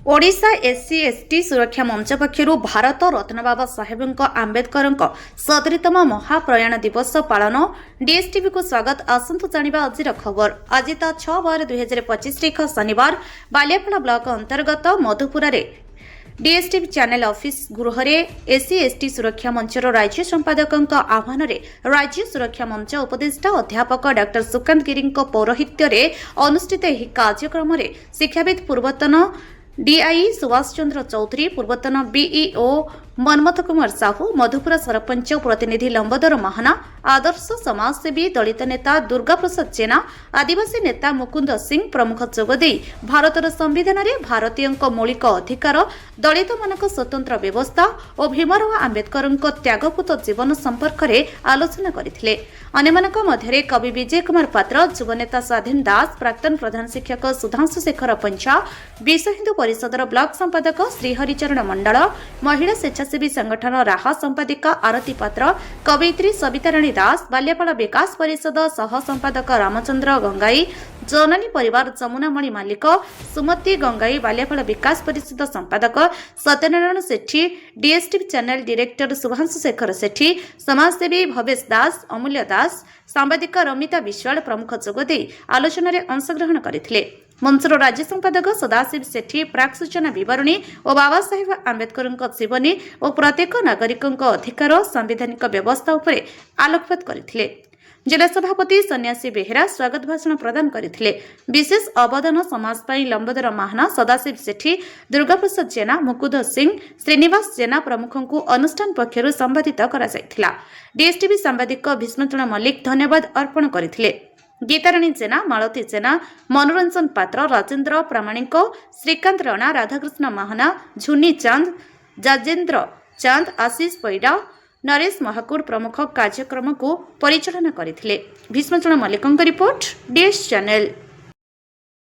Odisha SC ST सुरक्षा मंच पक्षर भारत रत्न बाबा साहेब आंबेडकर 70तम महाप्रयाण दिवस पालन डीएसटीवी को स्वागत। आसंतु जानिबा आजिर खबर। आज 6/12/2025 तारिख शनिवार बालियापाड़ा ब्लॉक अंतर्गत मधुपुरा डीएसटीवी चैनल ऑफिस गृह एससी एसटी सुरक्षा मंचर राज्य संपादक आह्वान राज्य सुरक्षा मंच उपदेष्टा अध्यापक डॉ सुकांत गिरी पौरोहित्य अनुष्ठित यह कार्यक्रम शिक्षाविद पूर्वतन डीआई सुभाष चंद्र चौधरी, पूर्वतन बीईओ मनमथ कुमार साहू, मधुपुरा सरपंच प्रतिनिधि लंबोदर महाना, आदर्श समाजसेवी दलित नेता दुर्गा प्रसाद जेना, आदिवासी नेता मुकुंद सिंह प्रमुख जोगदे भारतर संविधान में भारतीय मौलिक अधिकार, दलित मानक स्वतंत्र व्यवस्था और भीमराव आंबेडकर त्यागपूत जीवन संपर्क में आलोचना करथिले। अन्यमानक मध्यरे कवि विजय कुमार पात्र, युवनेता स्वाधीन दास, प्राक्तन प्रधान शिक्षक सुधांशु शेखर पंचा, विश्व हिंदू परिषदर ब्लॉक संपादक श्रीहरिचरण मंडल, महिला स्वेच्छासेवी संगठन राहा संपादिका आरती पात्र, कवयित्री सविता राणी दास, बालियापाड़ा विकास परिषद सह संपादक रामचंद्र गंगाई, जननी परिवार जमुनामणि मालिक, सुमति गंगाई, बालियापाड़ा विकास परिषद संपादक सत्यनारायण सेठी, डीएसटीवी चैनल डायरेक्टर सुभांशु शेखर सेठी, समाजसेवी भवेश दास, अमूल्य दास, सांबादिक रमिता विश्वाल प्रमुख जोगदे आलोचना अंशग्रहण करथिले। मंचर राज्य संपादक सदाशिव सेठी प्राक सूचना बरणी और बाबा साहेब आंबेडकर जीवनी और प्रत्येक नागरिक अधिकार संवैधानिक व्यवस्था उपर आलोकपात करथिले। जिला सभापति सन्यासी बेहेरा स्वागत भाषण प्रदान करथिले। विशेष अवदान समाज पाई लंबोदर महाना, सदाशिव सेठी, दुर्गा प्रसाद जेना, मुकुंद सिंह, श्रीनिवास जेना प्रमुख को अनुष्ठान पक्षर संबोधित करा जायथिला। डीएसटीवी सांबादिक भीष्मचरण मल्लिक धन्यवाद अर्पण करथिले। गीताराणी जेना, मालती जेना, मनोरंजन पात्र, राजेन्द्र प्रामाणिक, श्रीकांत राणा, राधाकृष्ण महाना, झुनी चांद, जाजेन्द्र चांद, आशीष पैडा, नरेश महाकुर प्रमुख कार्यक्रम को परिचालना करथिले। भीष्मचरण मल्लिक रिपोर्ट डीएस चैनल।